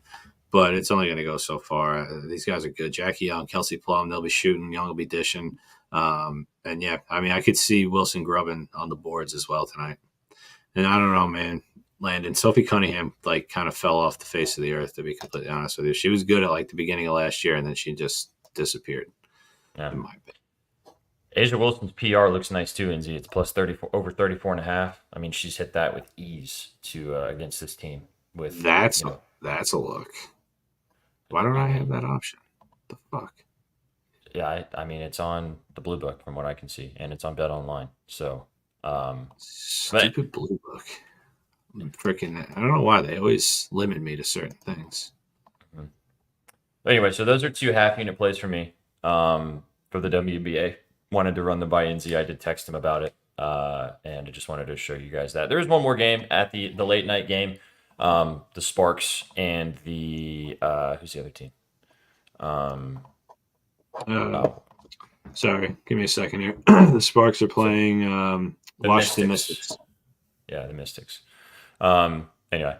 but it's only going to go so far. These guys are good. Jackie Young, Kelsey Plum, they'll be shooting. Young will be dishing. And yeah, I mean, I could see Wilson grubbing on the boards as well tonight. And I don't know, man. Landon, Sophie Cunningham, like, kind of fell off the face of the earth, to be completely honest with you. She was good at, like, the beginning of last year, and then she just disappeared, in my opinion. Asia Wilson's PR looks nice, too, Inzy. It's plus 34, over 34.5. I mean, she's hit that with ease against this team. That's a look. Why don't I have that option? The fuck? Yeah, I mean, it's on the Blue Book from what I can see, and it's on Bet Online. So, stupid Blue Book. Freaking, I don't know why they always limit me to certain things. Anyway, so those are 2 half-unit plays for me for the WNBA. Wanted to run them by Inzy. I did text him about it, and I just wanted to show you guys that. There is one more game at the late night game. The Sparks and the who's the other team? Sorry, give me a second here. The Sparks are playing The Washington Mystics. Mystics. Yeah, the Mystics. Anyway,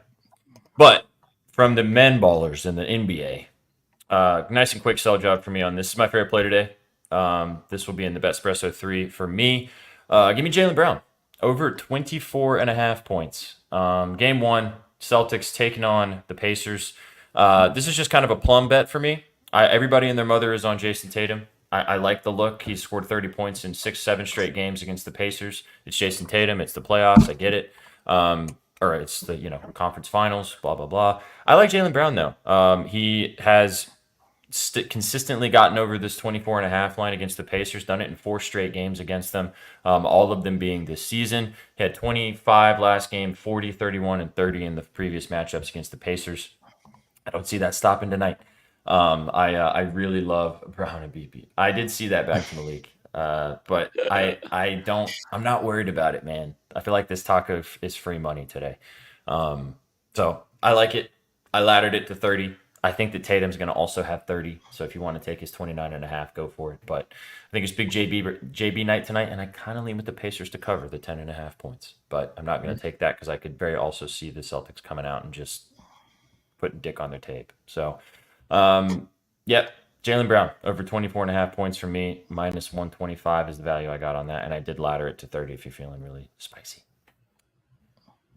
but from the men ballers in the NBA, nice and quick sell job for me on this. This is my favorite play today. This will be in the BETSPRESSO 3 for me. Give me Jaylen Brown over 24.5 points. Game 1, Celtics taking on the Pacers. This is just kind of a plum bet for me. Everybody and their mother is on Jason Tatum. I like the look. He's scored 30 points in 6-7 straight games against the Pacers. It's Jason Tatum. It's the playoffs. I get it. Or it's the conference finals. Blah blah blah. I like Jaylen Brown though. He has consistently gotten over this 24.5 line against the Pacers. Done it in 4 straight games against them. All of them being this season. He had 25 last game, 40, 31, and 30 in the previous matchups against the Pacers. I don't see that stopping tonight. I really love Brown and BP. I did see that back to Malik, but I'm not worried about it, man. I feel like this taco is free money today. So I like it. I laddered it to 30. I think that Tatum's going to also have 30. So if you want to take his 29.5, go for it. But I think it's big JB night tonight, and I kind of lean with the Pacers to cover the 10.5 points. But I'm not going to take that because I could very also see the Celtics coming out and just putting dick on their tape. So, yep, Jaylen Brown over 24.5 points for me. Minus 125 is the value I got on that, and I did ladder it to 30 if you're feeling really spicy.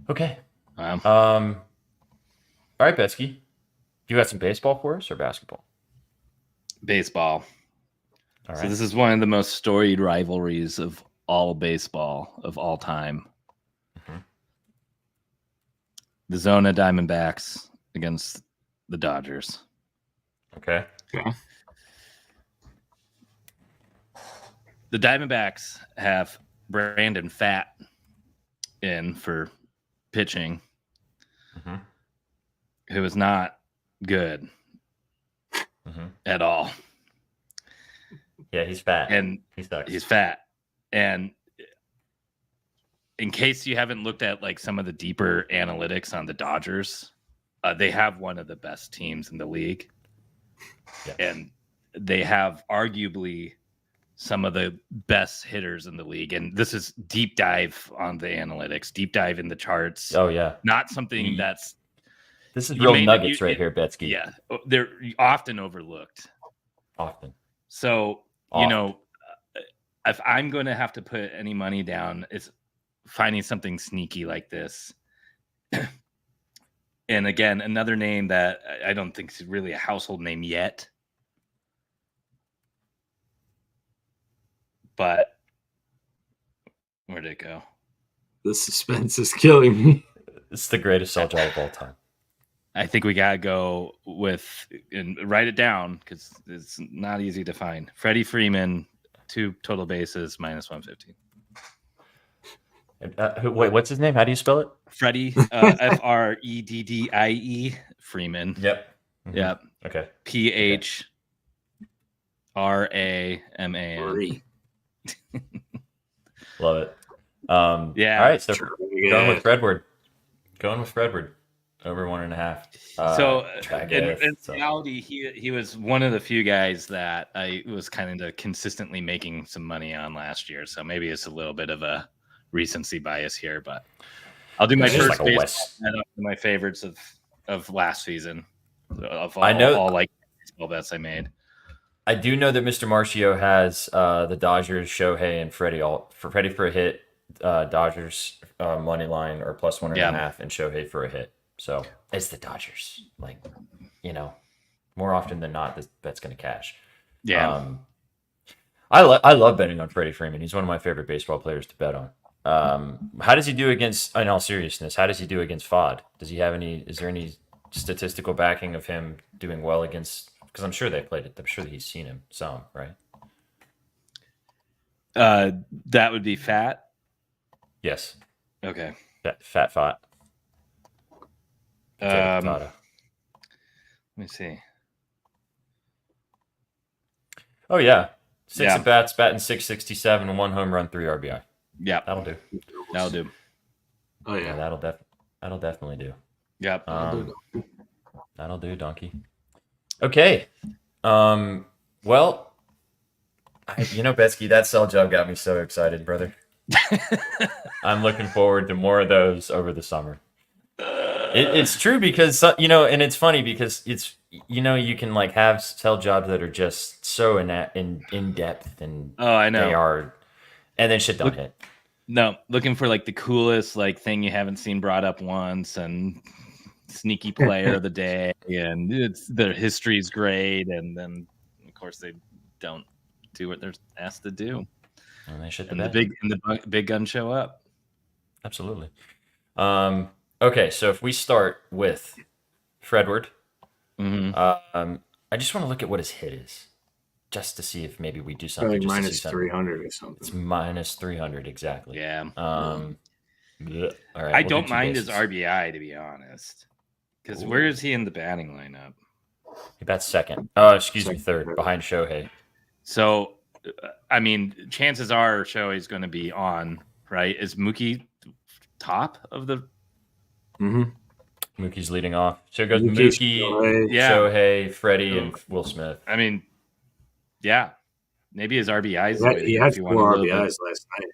Okay. Wow. All right, Betsky. You got some baseball for us or basketball? Baseball. All right. So this is one of the most storied rivalries of all baseball of all time. Mhm. The Zona Diamondbacks against the Dodgers. Okay. Yeah. The Diamondbacks have Brandon Pfaadt in for pitching, Mhm. who is not good Mhm. at all. Yeah, he's fat. And he sucks. he's fat. And in case you haven't looked at like some of the deeper analytics on the Dodgers, they have one of the best teams in the league. Yeah. And they have arguably some of the best hitters in the league. And this is deep dive on the analytics, deep dive in the charts. Oh yeah. Not something that's This is you real may- nuggets you- right here, Betsky. yeah, they're often overlooked. Often. So, Often. you know, if I'm going to have to put any money down, it's finding something sneaky like this. And again, another name that I don't think is really a household name yet. But where'd it go? The suspense is killing me. It's the greatest sell job of all time. I think we got to go with and write it down because it's not easy to find. Freddie Freeman, 2 total bases, minus 115. Wait, what's his name? How do you spell it? Freddie, Freddie Freeman. Yep. Mhm. Yep. Okay. PHRAMAN. Free. Love it. Yeah. All right. So Sure. going with Fredward. Going with Fredward. Over 1.5. So Drageth, in so- reality, he was one of the few guys that I was kind of consistently making some money on last year. So maybe it's a little bit of a recency bias here, but I'll do my It's just first like a baseball West. bet up to my favorites of last season. Of all, I know- all like baseball bets I made. I do know that Mr. Marcio has the Dodgers, Shohei, and Freddie Freddie for a hit, Dodgers money line or plus 1.5, and Shohei for a hit. So it's the Dodgers. Like, you know, more often than not, this bet's going to cash. Yeah. I love betting on Freddie Freeman. He's one of my favorite baseball players to bet on. How does he do against? In all seriousness, how does he do against FOD? Does he have any? Is there any statistical backing of him doing well against? Because I'm sure they played it. I'm sure that he's seen him some, right? That would be fat. Yes, Okay. fat FOD. Let Fodder. me see. Oh yeah, 6 Yeah. at bats, batting .667, 1 home run, 3 RBI. Yeah, That'll do. that'll do. Oh Yeah, yeah. that'll definitely do. Yep. That'll do, donkey. Okay. Well, Betsky, that sell job got me so excited, brother. I'm looking forward to more of those over the summer. It's true because and it's funny because it's you can like have sell jobs that are just so in depth and Oh, I know. they are, and then shit don't hit. No, looking for like the coolest like thing you haven't seen brought up once, and sneaky player of the day, and their history's great, and then of course they don't do what they're asked to do, And they shit the and the bed. big guns show up. Absolutely. Okay, so if we start with Fredward, Mhm. I just want to look at what his hit is, just to see if maybe we do something. Probably just to see minus something. 300 or It's something. minus 300 exactly. Yeah, All right. I we'll don't do two mind his bases. RBI, to be honest, Because where is he in the batting lineup? He bats second. Oh, excuse me, Second, third, third. behind Shohei. So, I mean, chances are Shohei's going to be on, right? Is Mookie top of the? Mm-hmm. Mookie's leading off. So it goes Mookie, Mookie, Shohei. Yeah. Shohei, Freddie, and Will Smith. I mean, yeah. Maybe his RBIs is the way to He go had if you want a 4 little RBIs bit. last night.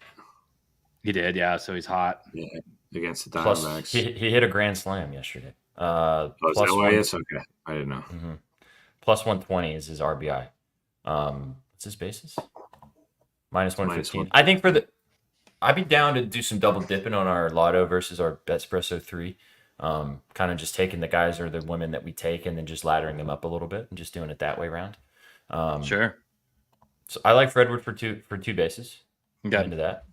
He did, yeah. So he's hot. Yeah, against the Plus, Diamondbacks. he hit a grand slam yesterday. Oh, is Plus that why? one, Yes, okay. I didn't know. plus 120 is his RBI. What's his basis? Minus 115. I think I'd be down to do some double dipping on our Lotto versus our BETSPRESSO 3. Kind of just taking the guys or the women that we take and then just laddering them up a little bit and just doing it that way around. Sure. So I like Fredwood for two bases. Okay. I'm into that.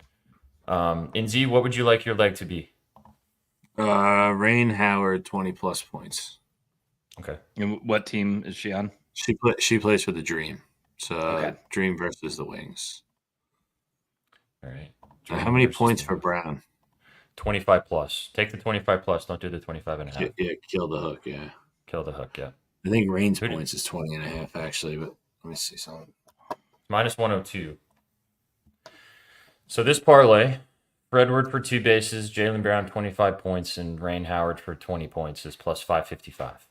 In Z, what would you like your leg to be? Rain Howard, 20 plus points. Okay. And what team is she on? She plays for the Dream. So Okay. Dream versus the Wings. All right. How many versus points the for Wings. Brown? 25 plus. Take the 25 plus. Don't do the 25 and a half. Yeah, kill the hook, yeah. Kill the hook, yeah. I think Rain's Who did- points is 20 and a half, actually, but let me see something. Minus 102. So this parlay, Fredward for 2 bases, Jaylen Brown 25 points, and Rain Howard for 20 points is plus 555.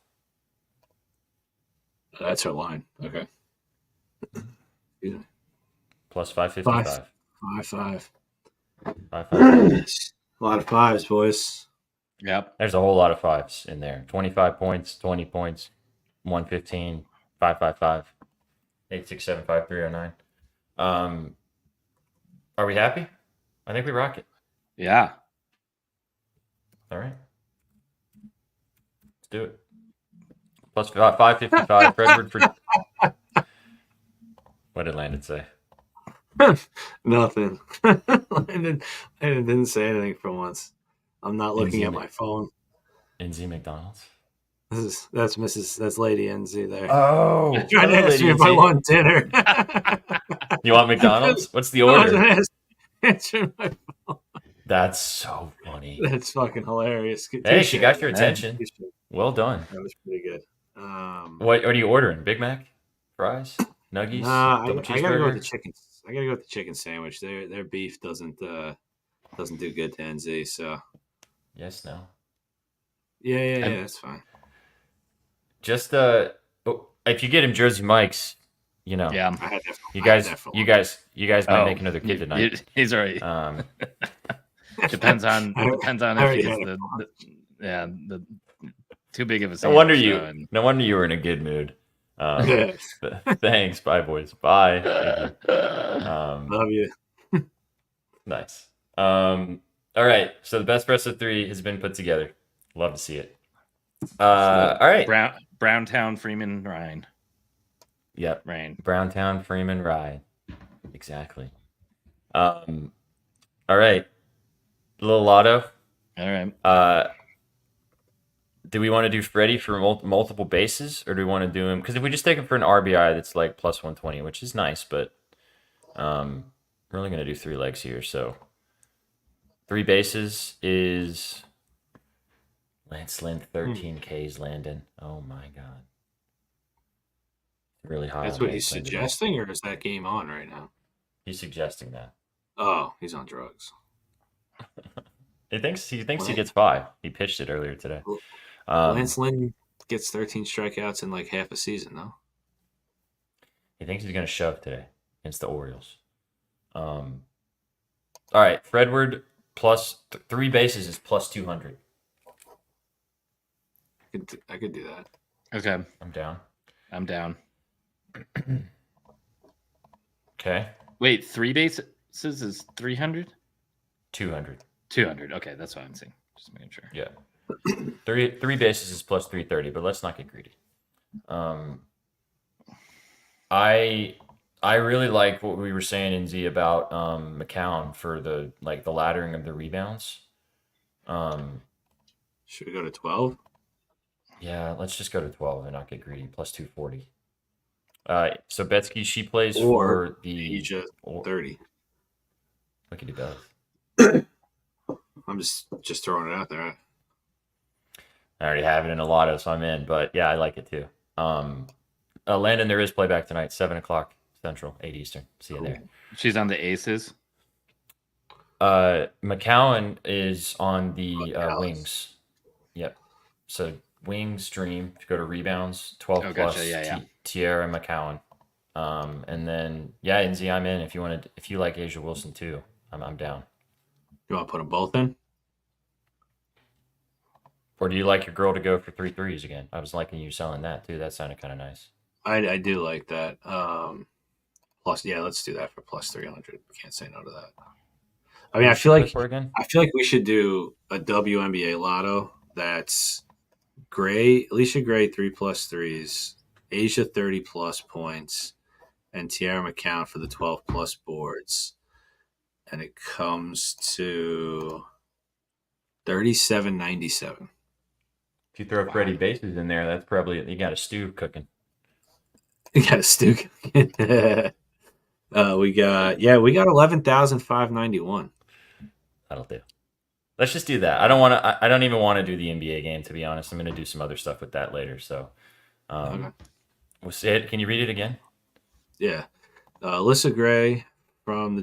That's her line. Okay. Excuse me. Plus 555. 5-5. 555. A lot of fives, boys. Yep. There's a whole lot of fives in there. 25 points, 20 points, 115, 555, 867, 5309. Are we happy? I think we rock it. Yeah. All right. Let's do it. Plus 555. Fredward for. What did Landon say? Nothing. Landon didn't say anything for once. I'm not looking at my phone. NZ McDonald's. That's Lady NZ there. Oh, Trying to ask me if I want dinner. You want McDonald's? What's the I order? wasn't answering my phone. That's so funny. That's fucking hilarious. Hey, she got your man. attention. Well done. That was pretty good. What are you ordering? Big Mac, fries, nuggies, Nah, double I gotta go with the cheeseburger. chicken. I gotta go with the chicken sandwich. Their beef doesn't do good to NZ. So Yes, no. yeah, that's fine. Just if you get him Jersey Mike's, you know, Yeah. I had that. you I had guys that for might Oh, make another kid tonight. He's all right. Depends on I if already he's had the too big of a. No wonder sandwich, no wonder you were in a good mood. Yeah. Thanks, bye boys, bye. Thank you. Love you. Nice. All right, so the best Espresso 3 has been put together. Love to see it. All right. Browntown, Freeman, Ryan. Yep. Rain. Browntown, Freeman, Rye. Exactly. All right. Little Lotto. All right. Do we want to do Freddie for multiple bases, or do we want to do him? Because if we just take him for an RBI, that's like plus 120, which is nice, but we're only going to do 3 legs here. So 3 bases is Lance Lynn, 13 Ks, Landon. Oh my God. Really high. That's on what he's Lance Lynn today. suggesting, or is that game on right now? He's suggesting that. Oh, he's on drugs. He thinks he What? gets 5. He pitched it earlier today. Lance Lynn gets 13 strikeouts in like half a season, though. He thinks he's going to shove today against the Orioles. All right, Fredward plus 3 bases is plus 200. I could do that. Okay. I'm down. I'm down. Okay, Wait, 3 bases is 300? 200. 200. Okay, that's what I'm saying. Just making sure. Yeah, three bases is plus 330, but let's not get greedy. I really like what we were saying in Z about McCown for the laddering of the rebounds. Should we go to 12? Yeah, let's just go to 12 and not get greedy. Plus 240. So Betsky, she plays Or for the He just 30. We can do both. I'm just throwing it out there. I already have it in a lotto, so I'm in. But yeah, I like it too. Landon, there is playback tonight, 7 o'clock Central, 8 Eastern. See you there. She's on the Aces. McCowan is on the Dallas. Wings. Yep. So Wings Dream. If you go to rebounds, 12 Oh, plus gotcha. Yeah. Tierra McCowan. And then Inzi, I'm in. If you like Asia Wilson too, I'm down. You want to put them both in? Or do you like your girl to go for 3 threes again? I was liking you selling that too. That sounded kind of nice. I do like that. Plus, yeah, let's do that for plus 300. Can't say no to that. I mean, I feel like we should do a WNBA lotto that's Alicia Gray 3+ threes, Asia 30+ points, and Tiara McCown for the 12+ boards, and it comes to 37.97. If you throw Freddie bases in there, that's probably you got a stew cooking. You got a stew cooking. We got 11,591. That'll do. Let's just do that. I don't even want to do the NBA game, to be honest. I'm going to do some other stuff with that later. So, Okay. we'll say it. Can you read it again? Yeah. Alyssa Gray from the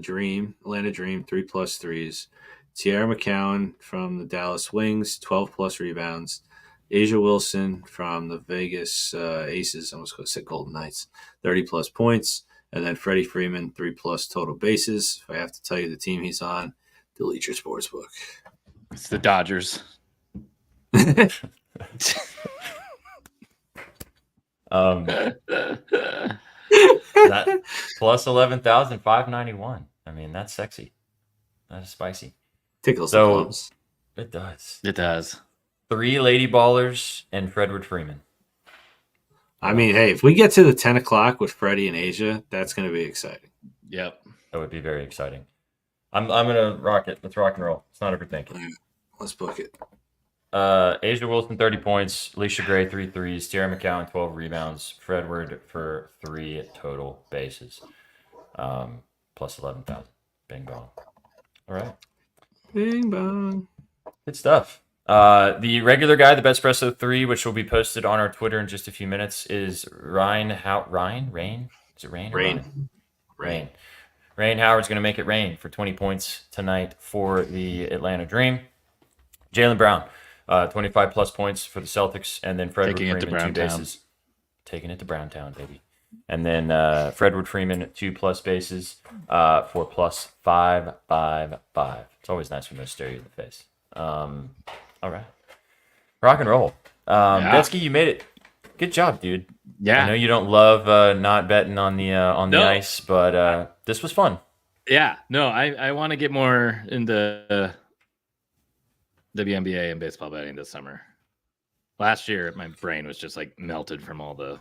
Atlanta Dream, 3+ threes. Tiara McCowan from the Dallas Wings, 12+ rebounds. Asia Wilson from the Vegas Aces, I almost going to say Golden Knights, 30+ points. And then Freddie Freeman, 3+ total bases. If I have to tell you the team he's on, delete your sportsbook. It's the Dodgers. That plus 11,591. I mean, that's sexy. That is spicy. Tickles the plums. It does. It does. 3 Lady Ballers and Fredwood Freeman. I mean, hey, if we get to the 10 o'clock with Freddie and Asia, that's going to be exciting. Yep. That would be very exciting. I'm gonna rock it. Let's rock and roll. Let's not overthink it. Let's book it. Asia Wilson 30 points, Alicia Gray 3 threes, Tierra McCowan 12 rebounds, Fredward for 3 total bases, plus 11,000. Bing bong. All right. Bing bong. Good stuff. The regular guy, the BETSPRESSO 3, which will be posted on our Twitter in just a few minutes, is Rain? Is it Rain? Rain. Rain Howard's going to make it rain for 20 points tonight for the Atlanta Dream. Jaylen Brown, 25+ points for the Celtics, and then Fredwood Freeman 2 bases. Taking it to Browntown, baby. And then Fredwood Freeman 2+ bases for plus 555. It's always nice when they stare you in the face. All right. Rock and roll. Betsky, you made it. Good job, dude. Yeah. I know you don't love not betting on the ice, but this was fun. Yeah. No, I want to get more into WNBA and baseball betting this summer. Last year, my brain was just like melted from all the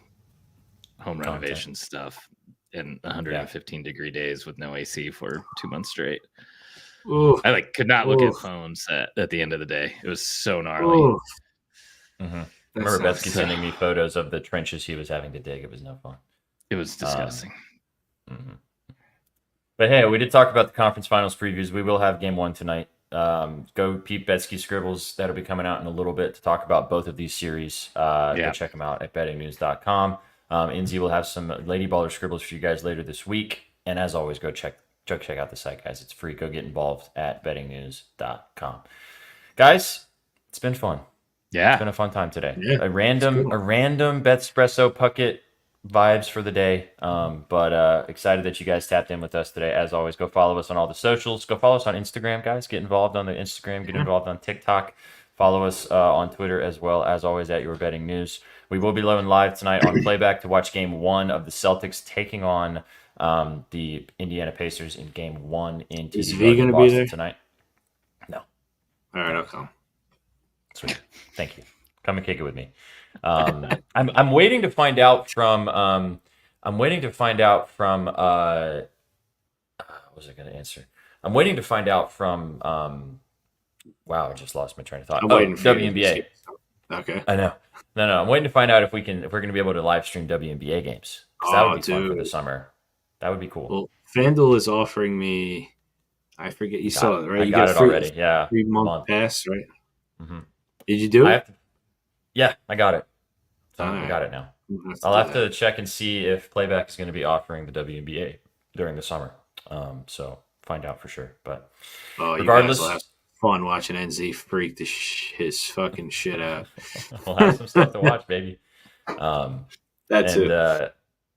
home renovation stuff in 115-degree days with no AC for 2 months straight. Ooh. I could not look at phones at the end of the day. It was so gnarly. Mm-hmm. I remember Betsky sending me photos of the trenches he was having to dig. It was no fun. It was disgusting. Mm-hmm. But hey, we did talk about the conference finals previews. We will have game 1 tonight. Go peep Betsky Scribbles. That'll be coming out in a little bit to talk about both of these series. Go check them out at bettingnews.com. Inzi will have some Lady Baller Scribbles for you guys later this week. And as always, go check out the site, guys. It's free. Go get involved at bettingnews.com. Guys, it's been fun. Yeah. It's been a fun time today. Yeah, a random BETSPRESSO Puckett vibes for the day. But excited that you guys tapped in with us today. As always, go follow us on all the socials. Go follow us on Instagram, guys. Get involved on the Instagram. Get involved on TikTok. Follow us on Twitter as well, as always, at Your Betting News. We will be going live tonight on Playback to watch Game 1 of the Celtics taking on the Indiana Pacers in Game 1 in Is V going to be there tonight? No. All right, I'll come. Sweet. Thank you. Come and kick it with me. I'm waiting to find out from what was I going to answer? I'm waiting to find out from wow, I just lost my train of thought. I'm waiting for WNBA. Okay. I know. No. I'm waiting to find out if we're going to be able to live stream WNBA games. That would be fun for the summer. That would be cool. Well, FanDuel is offering me. I forget. You saw it, right? I got it already. Yeah. 3-month pass, right? Mm-hmm. Did you do it? Yeah, I got it. So All I right. got it now. We'll I'll do have to that. check and see if Playback is going to be offering the WNBA during the summer. So find out for sure. But Oh, you guys will have regardless, fun watching NZ freak his fucking shit out. we'll have some stuff to watch, baby. That And too.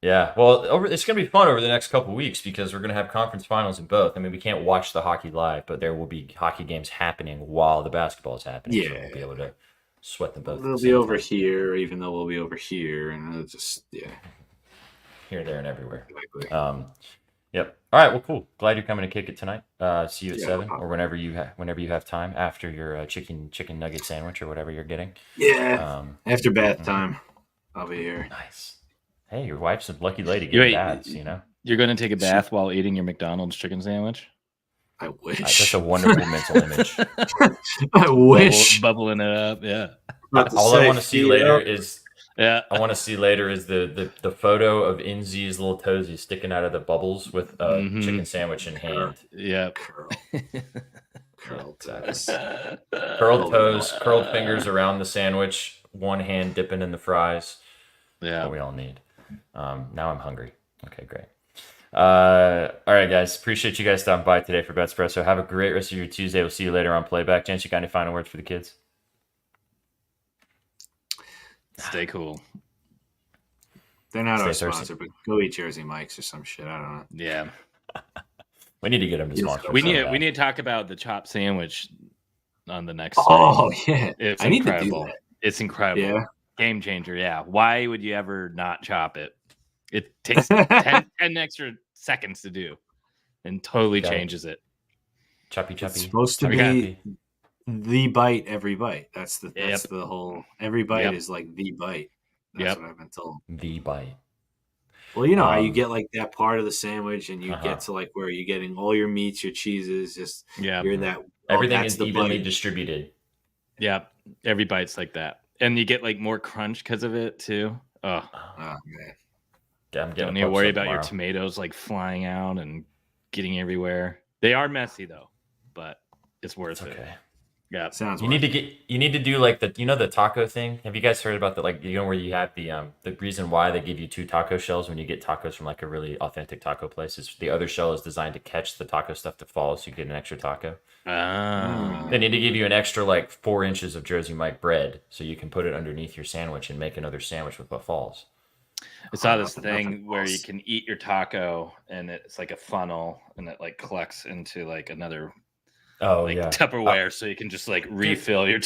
yeah, well, it's going to be fun over the next couple weeks because we're going to have conference finals in both. I mean, we can't watch the hockey live, but there will be hockey games happening while the basketball is happening. So Yeah. we'll be able to sweat them both. at the They'll be same over time. here, even though we'll be over here, and it'll just Here, there, and everywhere. Exactly. Yep. All right. Well, cool. Glad you're coming to kick it tonight. See you at Yeah, 7 no or whenever you have time after your chicken nugget sandwich or whatever you're getting. Yeah. After bath mhm. time, I'll be here. Nice. Hey, your wife's a lucky lady getting Wait, baths. You know, You're going to take a bath while eating your McDonald's chicken sandwich? I wish. that's a wonderful mental image. I wish. Bubbling it up, yeah. All I want to see later is Yeah. I want to see later is the photo of NZ's little toesies sticking out of the bubbles with a Mhm. chicken sandwich in hand. Yeah. Curled Exactly. toes. Curled toes, curled fingers around the sandwich, one hand dipping in the fries. Yeah. What we all need. Now I'm hungry. Okay, great. All right, guys. Appreciate you guys stopping by today for BETSPRESSO. Have a great rest of your Tuesday. We'll see you later on Playback. Gents, you got any final words for the kids? Stay cool. They're not our Stay thirsty. sponsor, but go eat Jersey Mike's or some shit. I don't know. Yeah. We need to get them to Yes, sponsor. We us so need bad. we need to talk about the chopped sandwich on the next Oh segment. yeah, It's I need to incredible. do that. It's incredible. Yeah. Game changer. Yeah. Why would you ever not chop it? It takes 10 extra seconds to do and totally Got it. changes it. Choppy. It's supposed to Choppy, be choppy. the bite every bite. That's the Yep. the whole. Every bite Yep. is like the bite. That's Yep. what I've been told. The bite. Well, you know how you Um, get like that part of the sandwich, and you Uh-huh. get to like where you're getting all your meats, your cheeses, just Yeah. you're in that. Everything that's is the evenly bite. distributed. Yeah. Every bite's like that. And you get like more crunch because of it too. Oh, Oh man. I'm getting don't a need to pub worry sub about your tomorrow. tomatoes like flying out and getting everywhere. They are messy though, but it's worth It's it. okay. Yeah. Sounds. You need to do like the taco thing. Have you guys heard about where you have the reason why they give you 2 taco shells when you get tacos from like a really authentic taco place is the other shell is designed to catch the taco stuff to fall so you get an extra taco. Ah. They need to give you an extra like 4 inches of Jersey Mike bread so you can put it underneath your sandwich and make another sandwich with what falls. I saw this Nothing thing where you false. can eat your taco and it's like a funnel and it like collects into like another Oh like yeah. Tupperware so you can just like refill your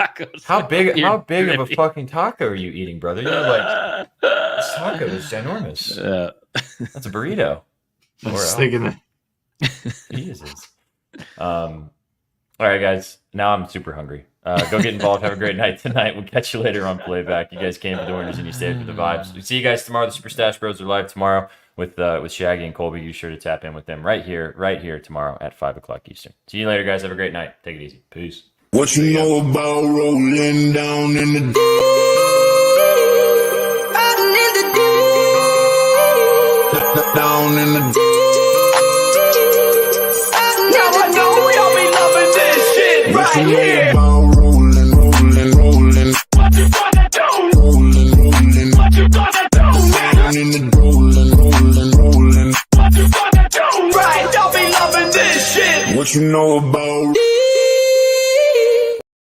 tacos. How big You're of a dripping. fucking taco are you eating, brother? You're like this taco is ginormous. That's a burrito. I was Or just thinking that. Jesus. All right, guys. Now I'm super hungry. Go get involved. Have a great night tonight. We'll catch you later on Playback. You guys came for the winners and you stayed for the vibes. We'll see you guys tomorrow. The Super Stash Bros are live tomorrow with Shaggy and Colby. You sure to tap in with them right here tomorrow at 5 o'clock Eastern. See you later, guys. Have a great night. Take it easy. Peace. What you know about rolling down in the down in the Now I know y'all be loving this shit What right you know here. about rolling, rolling, rolling, What you gonna do? rolling, rolling, What you gonna do? down in the rolling, rolling, rolling. What you gonna do? Right, y'all be loving this shit. What you know about